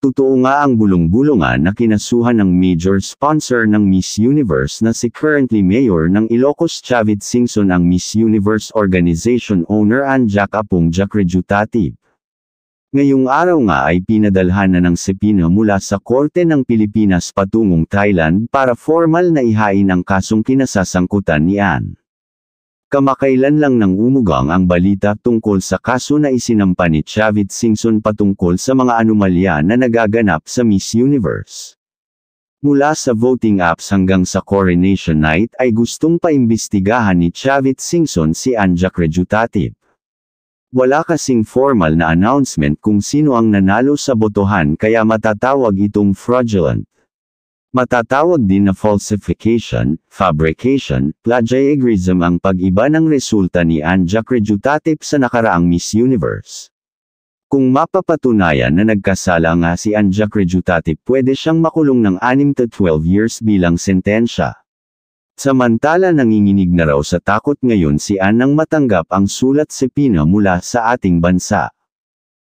Totoo nga ang bulong-bulungan na kinasuhan ng major sponsor ng Miss Universe na si currently Mayor ng Ilocos Chavit Singson ang Miss Universe Organization owner Anjac Apong Jacrejutatib. Ngayong araw nga ay pinadalhan na ng subpoena mula sa Korte ng Pilipinas patungong Thailand para formal na ihain ang kasong kinasasangkutan ni Ann. Kamakailan lang nang umugang ang balita tungkol sa kaso na isinampa ni Chavit Singson patungkol sa mga anomalya na nagaganap sa Miss Universe. Mula sa voting apps hanggang sa Coronation Night ay gustong paimbestigahan ni Chavit Singson si Ann Jacrejutatib. Wala kasing formal na announcement kung sino ang nanalo sa botohan kaya matatawag itong fraudulent. Matatawag din na falsification, fabrication, plagiarism ang pag-iba ng resulta ni Ann Jacrejutatib sa nakaraang Miss Universe. Kung mapapatunayan na nagkasala nga si Ann Jacrejutatib pwede siyang makulong ng 6 to 12 years bilang sentensya. Samantala nanginginig na raw sa takot ngayon si Ann nang matanggap ang sulat subpoena mula sa ating bansa.